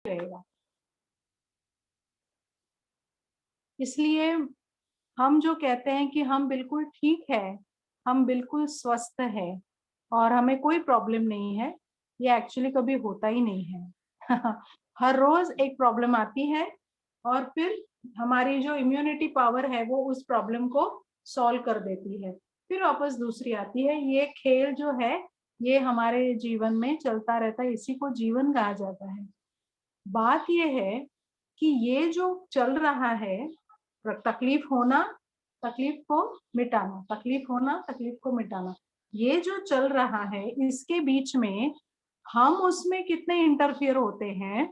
रहेगा। इसलिए हम जो कहते हैं कि हम बिल्कुल ठीक है, हम बिल्कुल स्वस्थ है और हमें कोई प्रॉब्लम नहीं है, ये एक्चुअली कभी होता ही नहीं है। हर रोज एक प्रॉब्लम आती है और फिर हमारी जो इम्यूनिटी पावर है वो उस प्रॉब्लम को सॉल्व कर देती है, फिर वापस दूसरी आती है। ये खेल जो है ये हमारे जीवन में चलता रहता है, इसी को जीवन कहा जाता है। बात ये है कि ये जो चल रहा है, तकलीफ होना, तकलीफ को मिटाना, तकलीफ होना, तकलीफ को मिटाना, ये जो चल रहा है इसके बीच में हम उसमें कितने इंटरफियर होते हैं,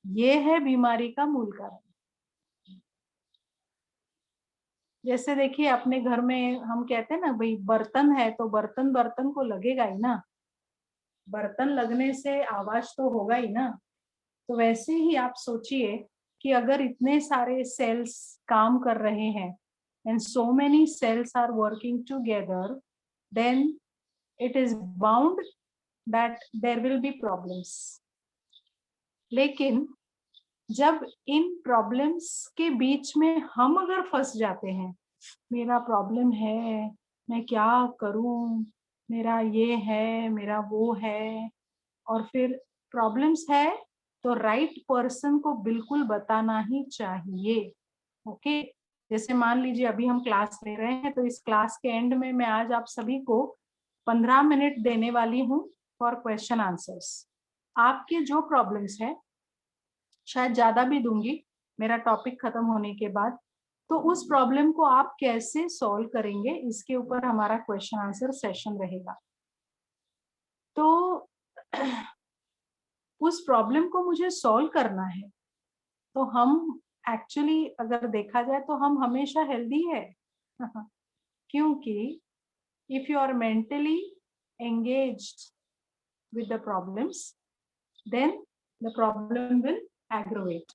ये है बीमारी का मूल कारण। जैसे देखिए अपने घर में हम कहते हैं ना भाई बर्तन है तो बर्तन बर्तन को लगेगा ही ना, बर्तन लगने से आवाज तो होगा ही ना। तो वैसे ही आप सोचिए कि अगर इतने सारे सेल्स काम कर रहे हैं and so many cells are working together, then it is bound that there will be problems. लेकिन जब इन प्रॉब्लम्स के बीच में हम अगर फंस जाते हैं, मेरा प्रॉब्लम है, मैं क्या करूं, मेरा ये है, मेरा वो है, और फिर प्रॉब्लम्स है तो राइट पर्सन को बिल्कुल बताना ही चाहिए। ओके, जैसे मान लीजिए अभी हम क्लास ले रहे हैं तो इस क्लास के एंड में मैं आज आप सभी को 15 मिनट देने वाली हूँ फॉर क्वेश्चन आंसर्स। आपके जो प्रॉब्लम्स है, शायद ज्यादा भी दूंगी मेरा टॉपिक खत्म होने के बाद, तो उस प्रॉब्लम को आप कैसे सॉल्व करेंगे इसके ऊपर हमारा क्वेश्चन आंसर सेशन रहेगा। तो उस प्रॉब्लम को मुझे सॉल्व करना है, तो हम एक्चुअली अगर देखा जाए तो हम हमेशा हेल्दी है। क्योंकि if you are mentally engaged with the problems, then the problem will aggravate,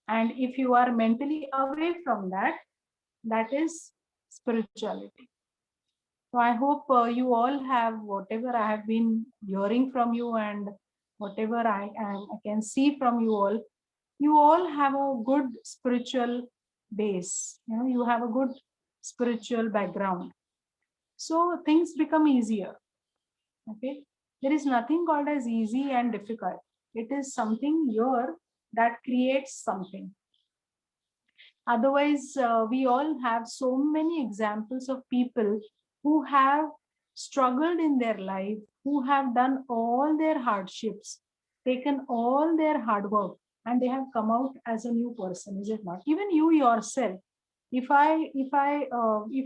and if you are mentally away from that, that is spirituality. So I hope you all have whatever I have been hearing from you and whatever I can see from you all have a good spiritual base, you have a good spiritual background, so things become easier. Okay, there is nothing called as easy and difficult, it is something here that creates something. Otherwise we all have so many examples of people who have struggled in their life, who have done all their hardships, taken all their hard work, and they have come out as a new person, is it not? Even you yourself, if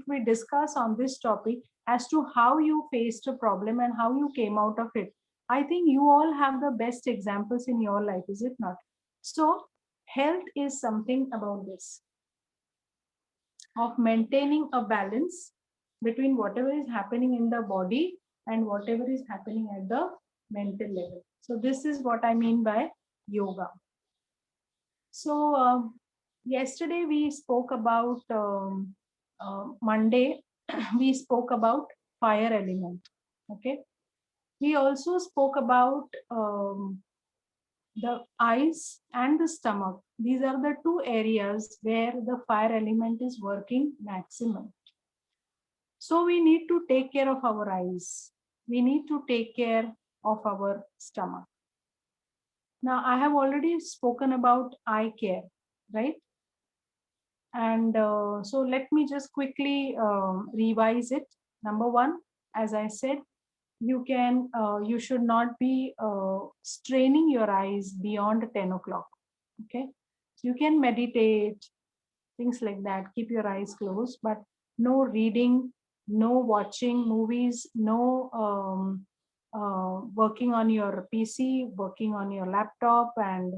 we discuss on this topic as to how you faced a problem and how you came out of it, I think you all have the best examples in your life, is it not? So health is something about this, of maintaining a balance between whatever is happening in the body and whatever is happening at the mental level. So this is what I mean by yoga. So yesterday we spoke about Monday we spoke about fire element. Okay, we also spoke about the eyes and the stomach. These are the two areas where the fire element is working maximum. So we need to take care of our eyes. We need to take care of our stomach. Now, I have already spoken about eye care, right? And so let me just quickly revise it. Number one, as I said, you should not be straining your eyes beyond 10 o'clock. Okay, so you can meditate, things like that, keep your eyes closed, but no reading, no watching movies, no working on your PC, working on your laptop and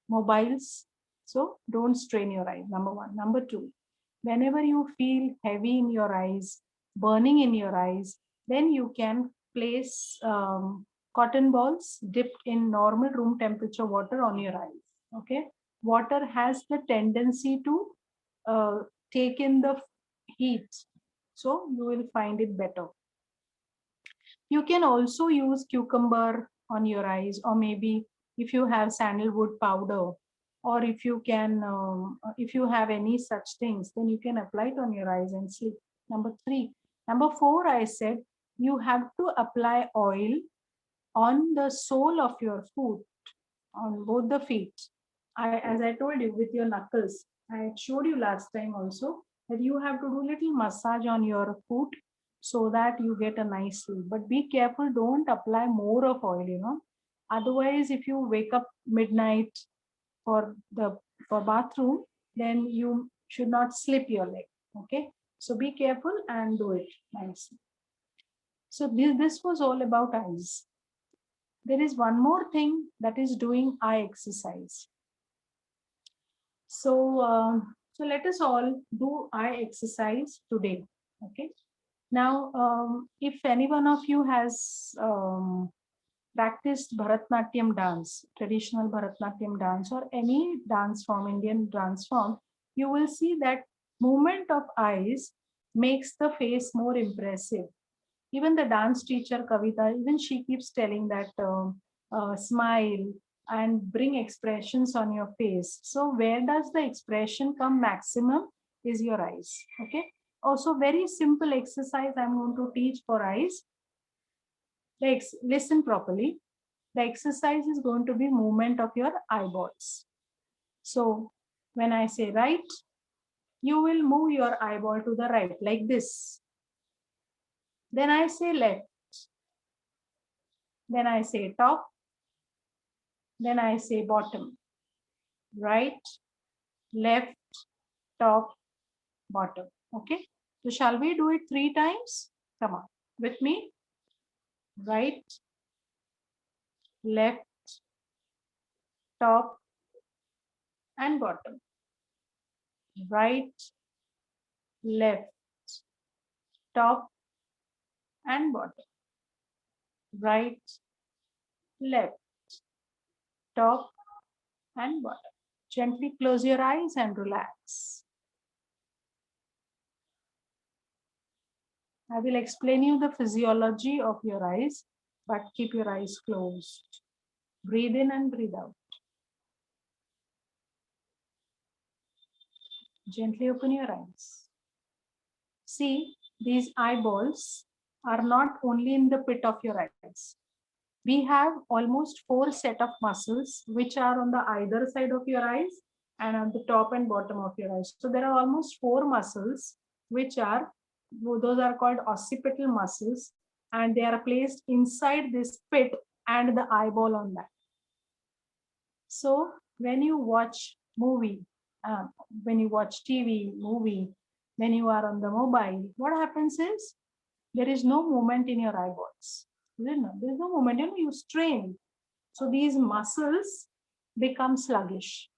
mobiles. So don't strain your eyes, number one. Number two, whenever you feel heavy in your eyes, burning in your eyes, then you can place cotton balls dipped in normal room temperature water on your eyes. Okay, water has the tendency to uh, take in the heat, so you will find it better. You can also use cucumber on your eyes, or maybe if you have sandalwood powder, or if you can, if you have any such things, then you can apply it on your eyes and sleep. Number 3. Number 4, I said you have to apply oil on the sole of your foot, on both the feet. As I told you, with your knuckles, I showed you last time also that you have to do little massage on your foot so that you get a nice sleep. But be careful, don't apply more of oil, Otherwise, if you wake up midnight for the for bathroom, then you should not slip your leg. Okay, so be careful and do it nicely. So this was all about eyes. There is one more thing, that is doing eye exercise. So let us all do eye exercise today. Okay. Now, if any one of you has practiced Bharatnatyam dance, traditional Bharatnatyam dance, or any dance form, Indian dance form, you will see that movement of eyes makes the face more impressive. Even the dance teacher Kavita, even she keeps telling that smile and bring expressions on your face. So where does the expression come maximum is your eyes. Okay. Also very simple exercise I'm going to teach for eyes. Listen properly. The exercise is going to be movement of your eyeballs. So when I say right, you will move your eyeball to the right like this. Then I say left. Then I say top. Then I say bottom. Right, left, top, bottom. Okay. So shall we do it 3 times? Come on with me. Right, left, top, and bottom. Right, left, top, and bottom. Right, left, top, and bottom. Gently close your eyes and relax. I will explain you the physiology of your eyes, but keep your eyes closed. Breathe in and breathe out. Gently open your eyes. See, these eyeballs are not only in the pit of your eyes. We have almost 4 set of muscles which are on the either side of your eyes and on the top and bottom of your eyes. So there are almost 4 muscles which are, those are called occipital muscles, and they are placed inside this pit and the eyeball on that. So when you watch movie, when you watch TV, movie, when you are on the mobile, what happens is there is no movement in your eyeballs. There is no movement, you strain. So these muscles become sluggish.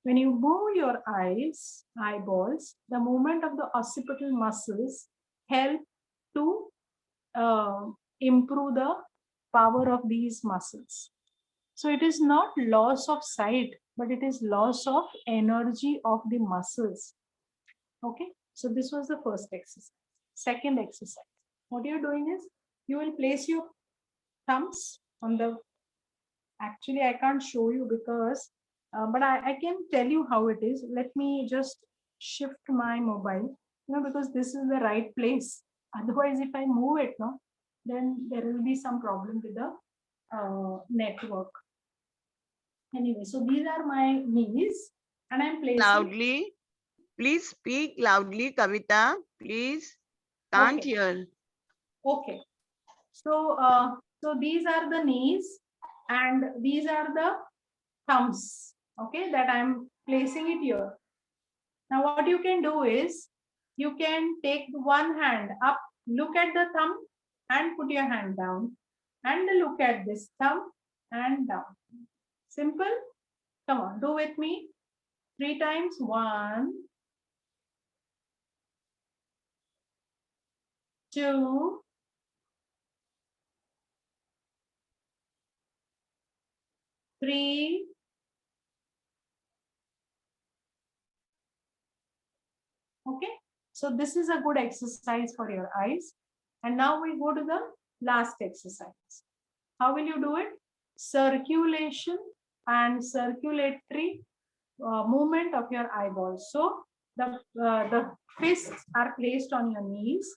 When you move your eyeballs, the movement of the occipital muscles help to improve the power of these muscles. So it is not loss of sight, but it is loss of energy of the muscles. Okay, so this was the first exercise. Second exercise, what you're doing is you will place your thumbs on the, actually I can't show you because, but I can tell you how it is. Let me just shift my mobile, because this is the right place. Otherwise, if I move it, then there will be some problem with the network. Anyway, so these are my knees and I'm placing. Loudly. Please speak loudly, Kavita. Please. Can't Okay. hear. Okay. So, so these are the knees and these are the thumbs. Okay, that I'm placing it here. Now, what you can do is you can take one hand up, look at the thumb and put your hand down, and look at this thumb and down. Simple. Come on, do with me 3 times. 1, 2, 3, 4. Okay, so this is a good exercise for your eyes. And now we go to the last exercise. How will you do it? circulation and circulatory movement of your eyeballs. So the fists are placed on your knees,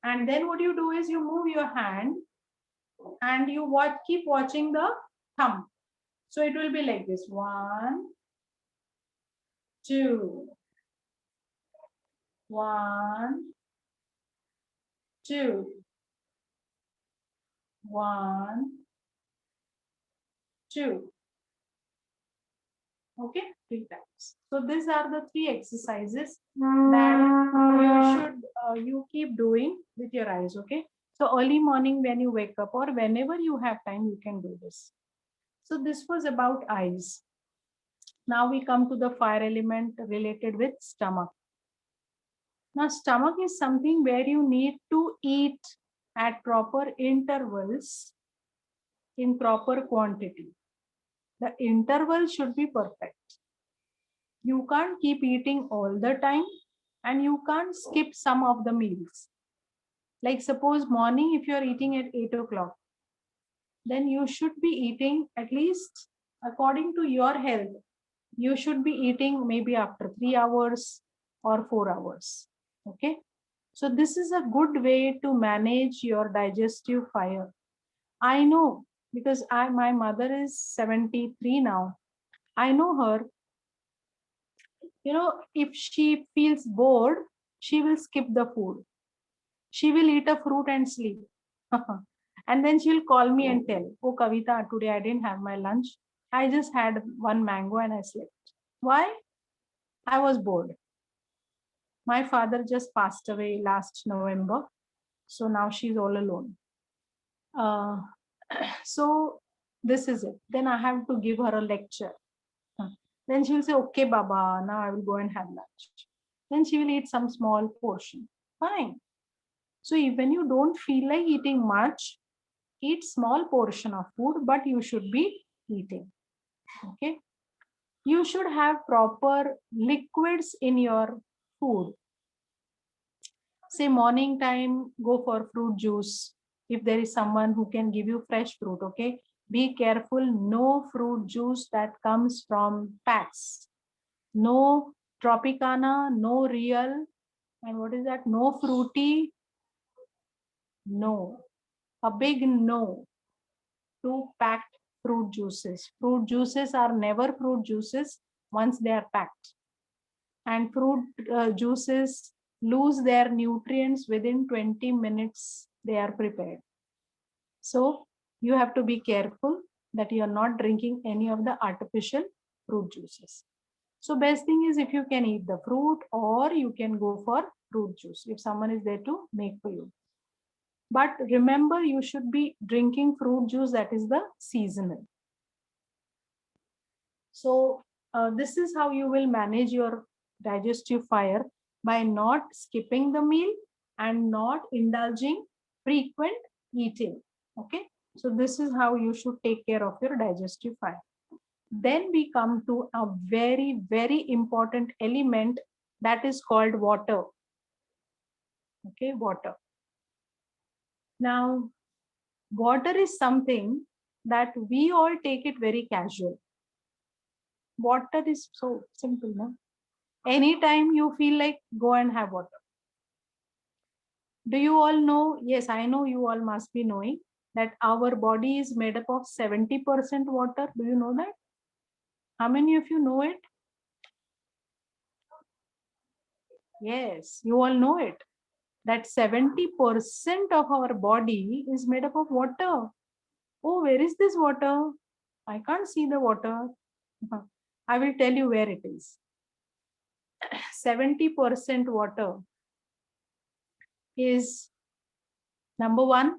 and then what you do is you move your hand and you keep watching the thumb. So it will be like this: 1, 2, 1, 2, 1, 2. Okay, 3 times. So these are the 3 exercises that you keep doing with your eyes. Okay, so early morning when you wake up or whenever you have time, you can do this. So this was about eyes. Now we come to the fire element related with stomach. Now stomach is something where you need to eat at proper intervals in proper quantity. The interval should be perfect. You can't keep eating all the time and you can't skip some of the meals. Like suppose morning, if you're eating at 8 o'clock, then you should be eating at least according to your health. You should be eating maybe after 3 hours or 4 hours. Okay. So this is a good way to manage your digestive fire. I know because my mother is 73 now. I know her. You know, if she feels bored, she will skip the food. She will eat a fruit and sleep. And then she'll call me and tell, oh, Kavita, today I didn't have my lunch. I just had one mango and I slept. Why? I was bored. My father just passed away last November. So now she's all alone. So this is it. Then I have to give her a lecture. Then she'll say, okay, Baba, now I will go and have lunch. Then she will eat some small portion. Fine. So when you don't feel like eating much, eat small portion of food, but you should be eating. Okay. You should have proper liquids in your food. Say morning time, go for fruit juice. If there is someone who can give you fresh fruit, okay. Be careful, no fruit juice that comes from packs. No Tropicana, no Real, and what is that? No Fruity. No. A big no to packed fruit juices. Fruit juices are never fruit juices once they are packed. And fruit juices lose their nutrients within 20 minutes they are prepared. So you have to be careful that you are not drinking any of the artificial fruit juices. So best thing is if you can eat the fruit or you can go for fruit juice if someone is there to make for you. But remember, you should be drinking fruit juice that is the seasonal. So this is how you will manage your digestive fire by not skipping the meal and not indulging frequent eating. Okay. So this is how you should take care of your digestive fire. Then we come to a very, very important element that is called water. Okay, water. Now, water is something that we all take it very casual. Water is so simple, no? Anytime you feel like, go and have water. Do you all know? Yes, I know you all must be knowing that our body is made up of 70% water. Do you know that? How many of you know it? Yes, you all know it. That 70% of our body is made up of water. Oh, where is this water? I can't see the water. I will tell you where it is. 70% water is number one,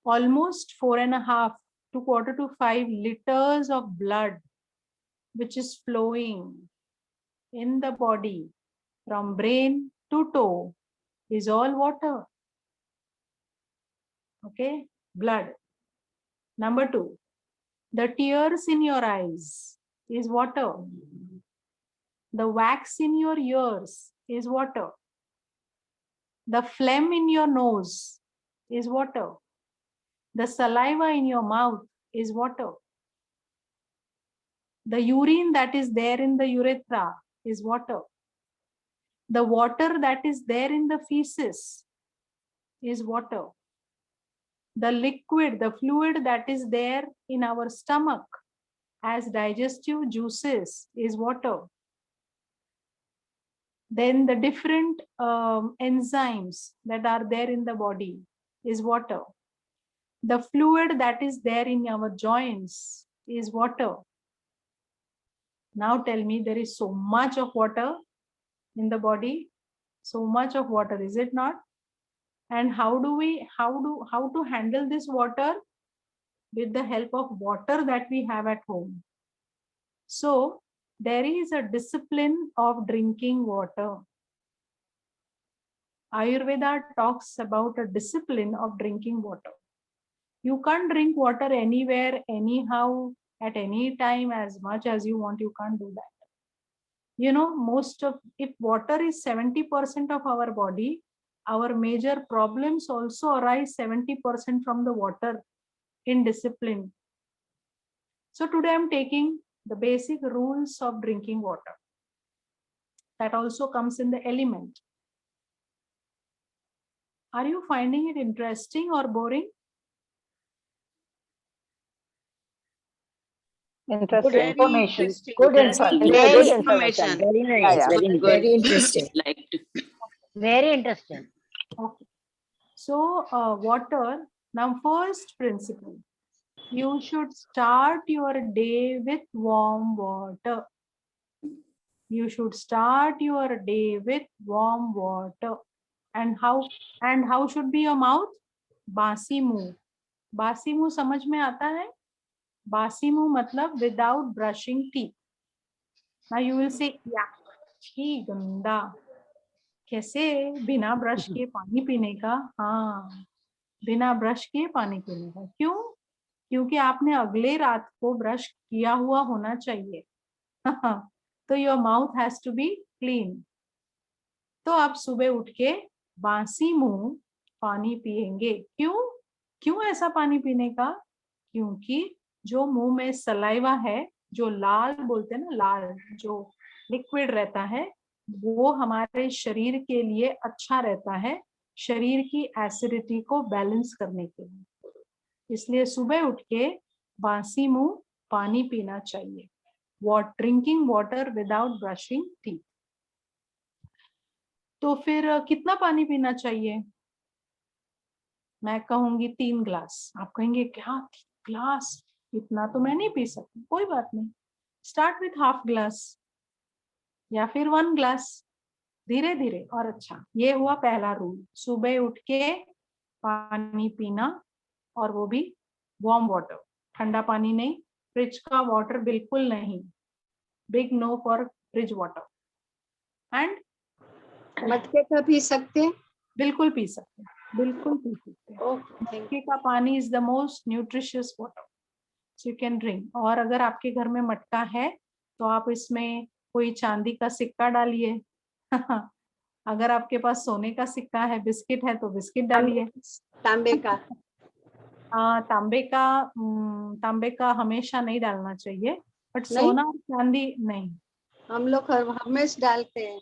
almost 4.5 to quarter to 5 liters of blood, which is flowing in the body from brain to toe, is all water. Okay, blood. Number two, the tears in your eyes is water. The wax in your ears is water. The phlegm in your nose is water. The saliva in your mouth is water. The urine that is there in the urethra is water. The water that is there in the feces is water. The liquid, the fluid that is there in our stomach as digestive juices is water. Then the different enzymes that are there in the body is water. The fluid that is there in our joints is water. Now tell me, there is so much of water in the body, so much of water, is it not? And how to handle this water? With the help of water that we have at home. So there is a discipline of drinking water. Ayurveda talks about a discipline of drinking water. You can't drink water anywhere, anyhow, at any time, as much as you want. You can't do that. You know, if water is 70% of our body, our major problems also arise 70% from the water indiscipline. So today I'm taking the basic rules of drinking water. That also comes in the element. Are you finding it interesting or boring? Interesting Very information. interesting. Good Very information. nice Good information. information. Very nice. Yeah, Very very, good. very interesting. Very interesting. Okay. So water, now first principle. You should start your day with warm water. You should start your day with warm water. And how should be your mouth? बासी मुंह. बासी मुंह समझ में आता है? बासी मुंह मतलब without brushing teeth. Now you will say, yeah, छी गंदा. कैसे? बिना ब्रश के पानी पीने का? हाँ, बिना ब्रश के पानी पीने का. क्यों? क्योंकि आपने अगले रात को ब्रश किया हुआ होना चाहिए. तो your mouth has to be clean. तो आप सुबह उठ के बासी मुंह पानी पिएंगे. क्यों ऐसा पानी पीने का? क्योंकि जो मुंह में सलाइवा है, जो लाल बोलते हैं ना, लाल जो लिक्विड रहता है, वो हमारे शरीर के लिए अच्छा रहता है, शरीर की एसिडिटी को बैलेंस करने के लिए. इसलिए सुबह उठ के बासी मुंह पानी पीना चाहिए. Drinking water without brushing teeth. तो फिर कितना पानी पीना चाहिए? मैं कहूंगी 3 ग्लास. आप कहेंगे क्या 3 ग्लास? इतना तो मैं नहीं पी सकती. कोई बात नहीं, स्टार्ट विथ हाफ ग्लास या फिर 1 ग्लास, धीरे धीरे और अच्छा. ये हुआ पहला रूल, सुबह उठ के पानी पीना, और वो भी वार्म वाटर, ठंडा पानी नहीं. फ्रिज का वाटर बिल्कुल नहीं. Big no for fridge water. And मटके का पी सकते हैं? बिल्कुल पी सकते हैं, बिल्कुल पी सकते हैं. मटके का पानी is the most nutritious water, so you can drink. और अगर आपके घर में मटका है तो आप इसमें कोई चांदी का सिक्का डालिए. अगर आपके पास सोने का सिक्का है, बिस्किट है, तो बिस्किट डालिए. तांबे का? तांबे का हमेशा नहीं डालना चाहिए, बट सोना और चांदी नहीं. हम लोग हमेशा डालते हैं.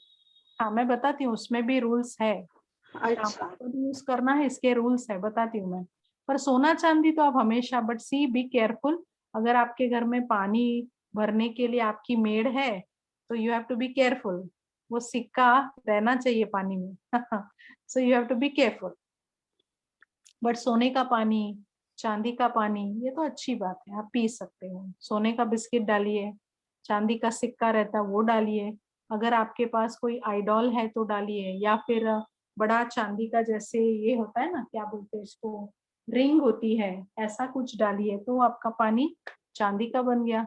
हाँ, मैं बताती हूँ, उसमें भी रूल्स है. अच्छा, यूज करना है, इसके रूल्स है, बताती हूँ मैं. पर सोना चांदी तो आप हमेशा, बट सी बी केयरफुल. अगर आपके घर में पानी भरने के लिए आपकी मेड है तो you have to be careful. वो सिक्का रहना चाहिए पानी में. So you have to be careful. But सोने का पानी, चांदी का पानी, ये तो अच्छी बात है, आप पी सकते हो. सोने का बिस्किट डालिए, चांदी का सिक्का रहता है वो डालिए. अगर आपके पास कोई आइडॉल है तो डालिए, या फिर बड़ा चांदी का जैसे ये होता है ना, क्या बोलते हैं इसको, रिंग होती है, ऐसा कुछ डालिए, तो आपका पानी चांदी का बन गया.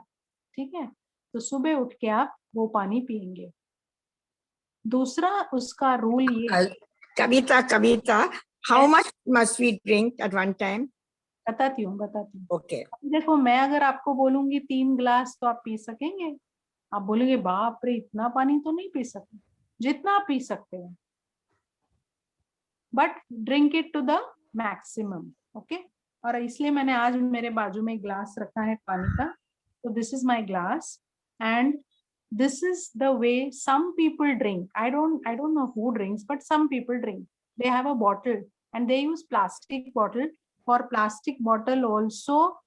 ठीक है. तो सुबह उठ के आप वो पानी पिएंगे. दूसरा उसका रूल ये. Kavita, how much must we drink at one time? बताती हूँ. Okay. देखो, मैं अगर आपको बोलूंगी 3 ग्लास तो आप पी सकेंगे? आप बोलेंगे बाप रे, इतना पानी तो नहीं पी सकते. जितना आप पी सकते हैं, but drink it to the maximum. Okay. और इसलिए मैंने आज मेरे बाजू में ग्लास रखा है पानी का. तो this is my glass. and this is the way some people drink. I don't know who drinks, but some people drink. They have a bottle and they use plastic bottle. For plastic bottle also,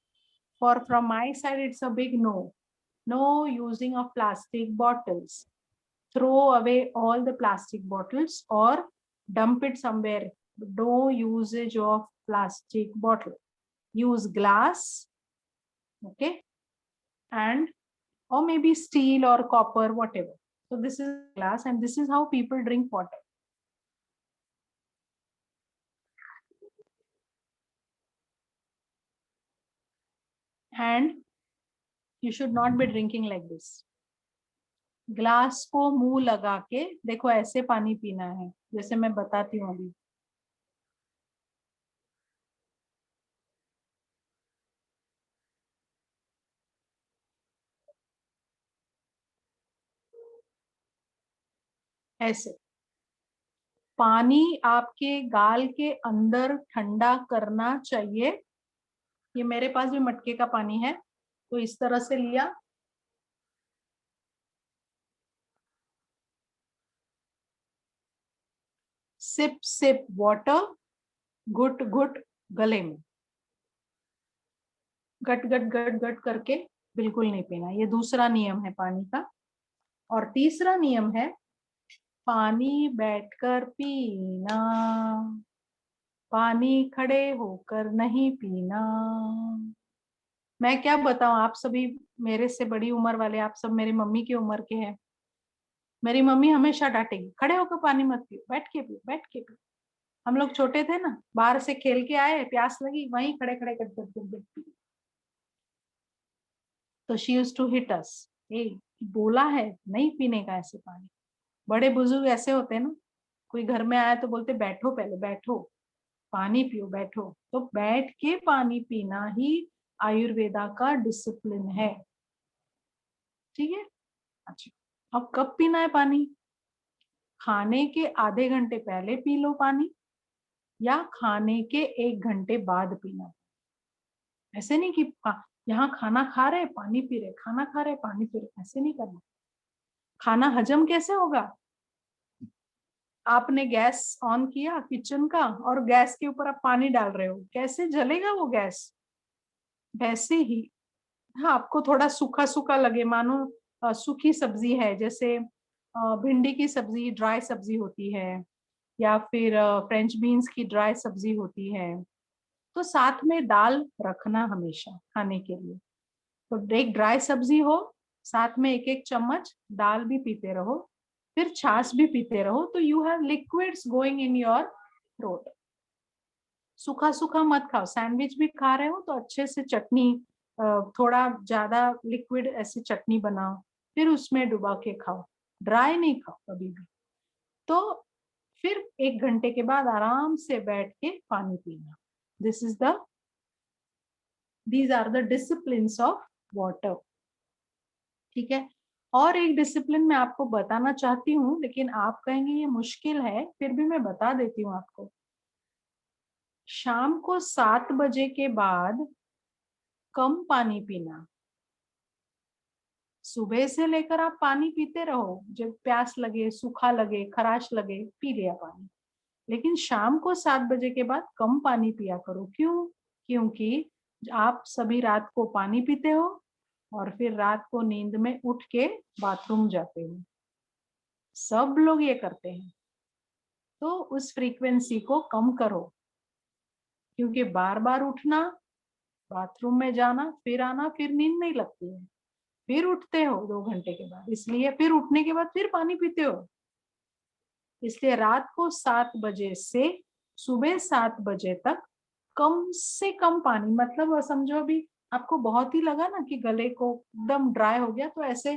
from my side, it's a big no. No using of plastic bottles. Throw away all the plastic bottles or dump it somewhere. No usage of plastic bottle. Use glass, okay, and or maybe steel or copper, whatever. So this is glass, and this is how people drink water. And you should not be drinking like this. Glass को मुंह लगा के देखो, ऐसे पानी पीना है, जैसे मैं बताती हूँ अभी. ऐसे पानी आपके गाल के अंदर ठंडा करना चाहिए. ये मेरे पास भी मटके का पानी है, तो इस तरह से लिया, सिप सिप वाटर, घुट घुट गले में, गट गट गट गट करके बिल्कुल नहीं पीना. ये दूसरा नियम है पानी का. और तीसरा नियम है पानी बैठकर पीना, पानी खड़े होकर नहीं पीना. मैं क्या बताऊं, आप सभी मेरे से बड़ी उम्र वाले, आप सब मेरी मम्मी की उम्र के हैं. मेरी मम्मी हमेशा डांटेगी, खड़े होकर पानी मत पियो, बैठ के पियो, बैठ के पियो. हम लोग छोटे थे ना, बाहर से खेल के आए, प्यास लगी, वहीं खड़े खड़े करते. तो she used to hit us, बोला है नहीं पीने का ऐसे पानी. बड़े बुजुर्ग ऐसे होते हैं ना, कोई घर में आया तो बोलते बैठो, पहले बैठो, पानी पियो, बैठो. तो बैठ के पानी पीना ही आयुर्वेदा का डिसिप्लिन है. ठीक है. अच्छा, अब कब पीना है पानी? खाने के आधे घंटे पहले पी लो पानी, या खाने के 1 घंटे बाद पीना. ऐसे नहीं कि यहाँ खाना खा रहे पानी पी रहे, खाना खा रहे पानी पी रहे, ऐसे नहीं करना. खाना हजम कैसे होगा? आपने गैस ऑन किया किचन का और गैस के ऊपर आप पानी डाल रहे हो, कैसे जलेगा वो गैस? वैसे ही हाँ, आपको थोड़ा सूखा सूखा लगे, मानो सूखी सब्जी है, जैसे भिंडी की सब्जी ड्राई सब्जी होती है, या फिर फ्रेंच बीन्स की ड्राई सब्जी होती है, तो साथ में दाल रखना हमेशा खाने के लिए. तो एक ड्राई सब्जी हो, साथ में 1-1 चम्मच दाल भी पीते रहो, फिर छाछ भी पीते रहो, तो you have liquids going in your throat. सूखा सूखा मत खाओ. सैंडविच भी खा रहे हो तो अच्छे से चटनी, थोड़ा ज्यादा लिक्विड ऐसी चटनी बनाओ, फिर उसमें डुबा के खाओ. ड्राई नहीं खाओ कभी भी. तो फिर 1 घंटे के बाद आराम से बैठ के पानी पीना. these are the disciplines of water. ठीक है. और एक डिसिप्लिन मैं आपको बताना चाहती हूँ, लेकिन आप कहेंगे ये मुश्किल है, फिर भी मैं बता देती हूँ आपको. शाम को 7 बजे के बाद कम पानी पीना. सुबह से लेकर आप पानी पीते रहो, जब प्यास लगे, सूखा लगे, खराश लगे, पी लिया पानी. लेकिन शाम को 7 बजे के बाद कम पानी पिया करो. क्यों? क्योंकि आप सभी रात को पानी पीते हो और फिर रात को नींद में उठ के बाथरूम जाते हो. सब लोग ये करते हैं. तो उस फ्रीक्वेंसी को कम करो, क्योंकि बार बार उठना, बाथरूम में जाना, फिर आना, फिर नींद नहीं लगती है, फिर उठते हो 2 घंटे के बाद, इसलिए फिर उठने के बाद फिर पानी पीते हो. इसलिए रात को 7 बजे से सुबह 7 बजे तक कम से कम पानी, मतलब समझो अभी आपको बहुत ही लगा ना कि गले को एकदम ड्राई हो गया, तो ऐसे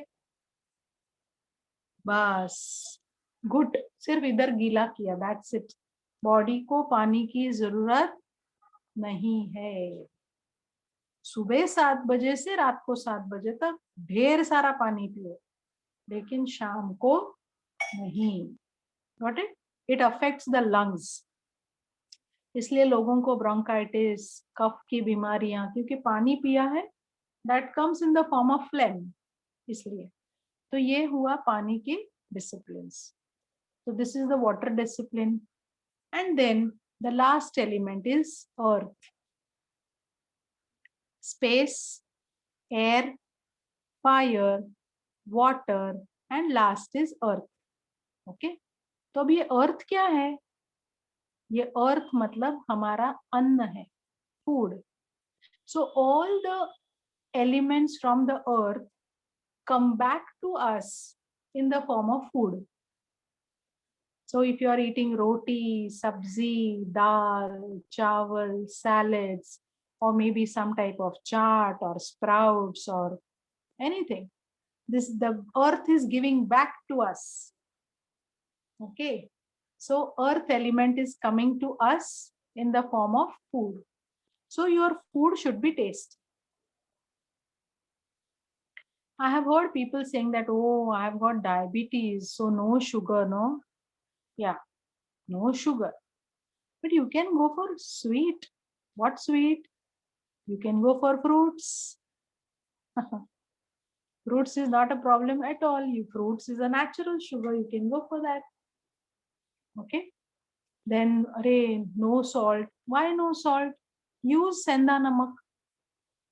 बस घुट सिर्फ इधर गीला किया, दैट्स इट. बॉडी को पानी की जरूरत नहीं है. सुबह 7 बजे से रात को 7 बजे तक ढेर सारा पानी पियो, लेकिन शाम को नहीं. Got it? It affects the lungs. इसलिए लोगों को ब्रोंकाइटिस, कफ की बीमारियां, क्योंकि पानी पिया है, that comes in the form of phlegm. इसलिए तो ये हुआ पानी के disciplines. So this is the water discipline. And then the last element is earth. Space, air, fire, water, and last is earth. Okay? तो अब ये earth क्या है? ये earth मतलब हमारा अन्न है, food. So all the elements from the earth come back to us in the form of food. So if you are eating roti, sabzi, dal, chawal, salads, or maybe some type of chaat or sprouts or anything, the earth is giving back to us. Okay, so earth element is coming to us in the form of food. So your food should be tasty. I have heard people saying that, oh, I have got diabetes, so no sugar, no? Yeah, no sugar. But you can go for sweet. What sweet? You can go for fruits. Fruits is not a problem at all. Fruits is a natural sugar. You can go for that. Okay. Then, no salt. Why no salt? Use senda namak.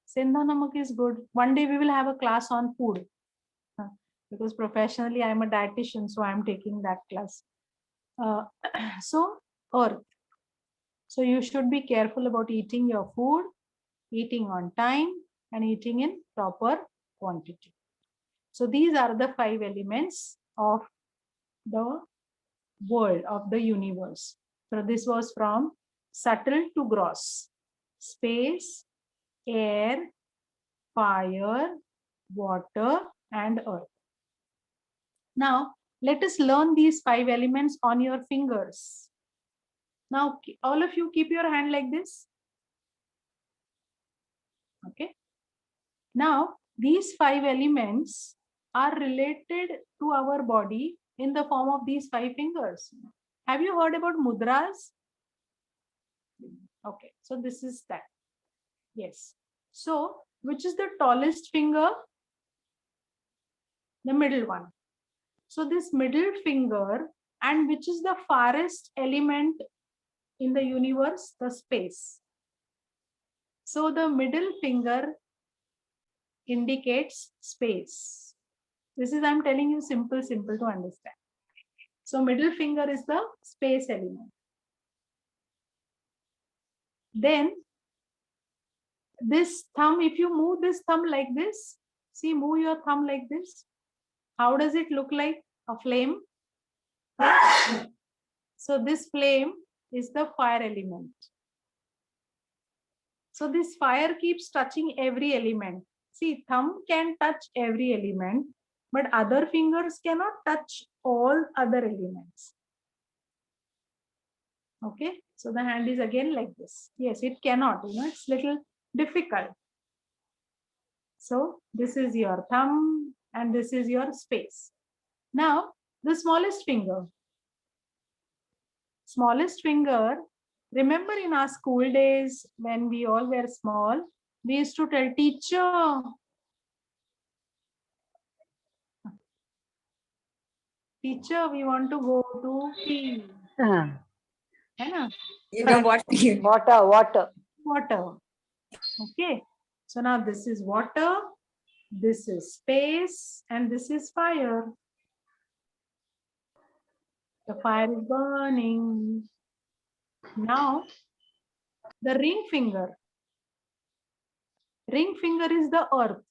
Senda namak is good. One day we will have a class on food. Because professionally I am a dietitian, so I am taking that class. So, earth. So you should be careful about eating your food, eating on time, and eating in proper quantity. So these are the 5 elements of the world, of the universe. So this was from subtle to gross. Space, air, fire, water, and earth. Now, let us learn these 5 elements on your fingers. Now, all of you keep your hand like this. Okay. Now, these 5 elements are related to our body in the form of these 5 fingers. Have you heard about mudras? Okay, so this is that. Yes. So, which is the tallest finger? The middle one. So, this middle finger, and which is the farthest element in the universe? The space. So, the middle finger indicates space. This is, I'm telling you, simple to understand. So middle finger is the space element. Then this thumb, if you move this thumb like this, see, move your thumb like this. How does it look like? A flame. So this flame is the fire element. So this fire keeps touching every element. See, thumb can touch every element, but other fingers cannot touch all other elements. Okay, so the hand is again like this. Yes, it cannot, it's little difficult. So this is your thumb and this is your space. Now, the smallest finger. Smallest finger, remember in our school days when we all were small, we used to tell teacher, teacher, we want to go to pee. You know what? Water. Water. Okay. So now this is water, this is space, and this is fire. The fire is burning. Now, the ring finger. Ring finger is the earth.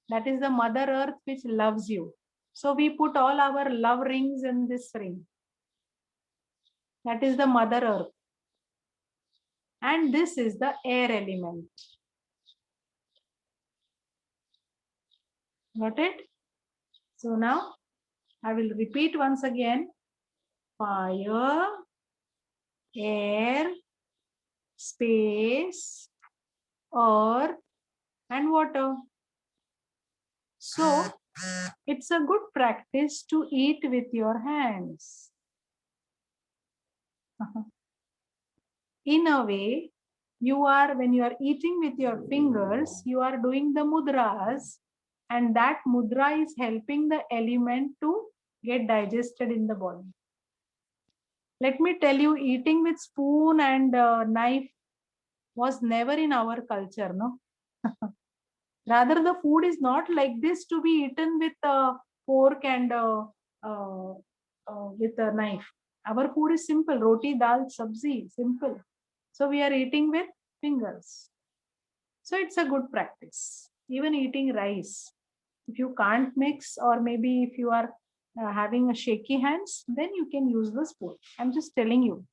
That is the mother earth which loves you. So we put all our love rings in this ring. That is the mother earth. And this is the air element. Got it? So now I will repeat once again. Fire, air, space, earth, and water. So it's a good practice to eat with your hands. In a way, when you are eating with your fingers, you are doing the mudras, and that mudra is helping the element to get digested in the body. Let me tell you, eating with spoon and knife was never in our culture, no? Rather, the food is not like this to be eaten with a fork and with a knife. Our food is simple: roti, dal, sabzi, simple. So we are eating with fingers. So it's a good practice. Even eating rice, if you can't mix, or maybe if you are having a shaky hands, then you can use the spoon. I'm just telling you.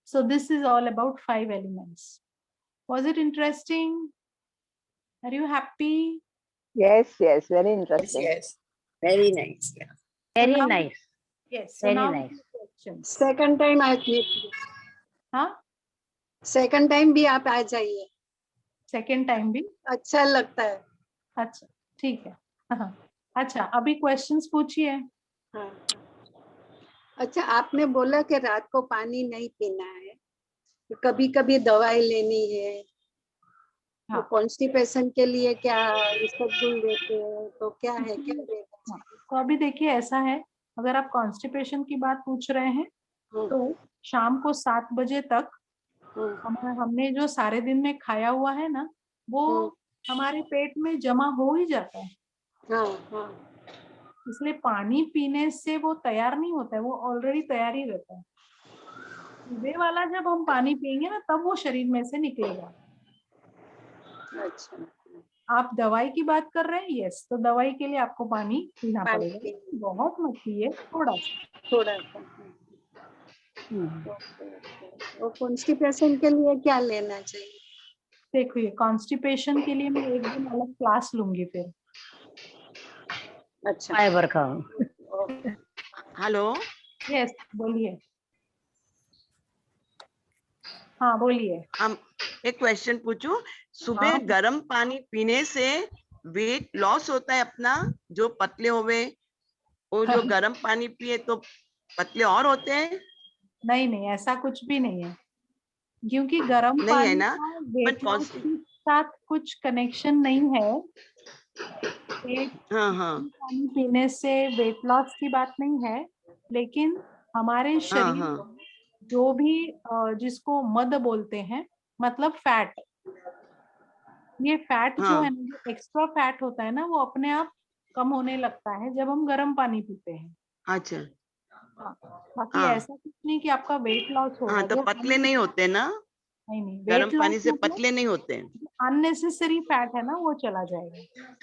So this is all about 5 elements. Was it interesting? Are you happy? Yes, yes, very Yes, interesting. yes. Very nice. Yeah. Very now- nice. Yes. So Very now nice. questions. Second time आप हाँ, second time भी आप आ जाइए, second time भी अच्छा लगता है। अच्छा, ठीक है। हाँ, अच्छा, अभी क्वेश्चंस पूछिए। हाँ। अच्छा, आपने बोला कि रात को पानी नहीं पीना है, कभी कभी दवाई लेनी है, हाँ। तो कॉन्स्टिपेशन के लिए क्या इसबगोल देते हैं, तो क्या है, क्या देना हाँ, तो अभी देखिए ऐसा है, अगर आप कॉन्स्टिपेशन की बात पूछ रहे हैं चाहिए? तो शाम को 7 बजे तक हमने जो सारे दिन में खाया हुआ है ना, वो हमारे पेट में जमा हो ही जाता है। हाँ, हाँ, इसलिए पानी पीने से वो तैयार नहीं होता है, वो ऑलरेडी तैयार ही रहता है। सुबह वाला जब हम पानी पिएंगे ना, तब वो शरीर में से निकलेगा। अच्छा, आप दवाई की बात कर रहे हैं? यस, तो दवाई के लिए आपको पानी पीना पानी पड़ेगा। पीना। बहुत मत पिए, थोड़ा सा। थोड़ा सा। हम्म। और कॉन्स्टिपेशन के लिए क्या लेना चाहिए? देखिए, कॉन्स्टिपेशन के लिए मैं एक दिन अलग क्लास लूंगी फिर। अच्छा, फाइबर खाओ। ओके। हेलो, यस, बोलिए। हाँ, बोलिए। हम एक क्वेश्चन पूछूं? सुबह हाँ। गर्म पानी पीने से वेट लॉस होता है अपना, जो पतले होवे, वो जो गर्म पानी पिए तो पतले और होते हैं? नहीं नहीं, ऐसा कुछ भी नहीं है, क्योंकि गर्म नहीं है पानी ना? का वेट But लॉस के साथ कुछ कनेक्शन नहीं है। हाँ हाँ पानी पीने से वेट लॉस की बात नहीं है, लेकिन हमारे शरीर हाँ। में जो भी जिसको मद बोलते हैं, मतलब फैट, ये फैट जो है ना, एक्स्ट्रा फैट होता है ना, वो अपने आप कम होने लगता है जब हम गर्म पानी पीते हैं। अच्छा। हाँ, बाकी हाँ। ऐसा कुछ नहीं कि आपका वेट लॉस होगा। हाँ, तो पतले नहीं होते ना? नहीं, गर्म वेट पानी लॉस से पतले नहीं होते। अननेसेसरी फैट है ना, वो चला जाएगा।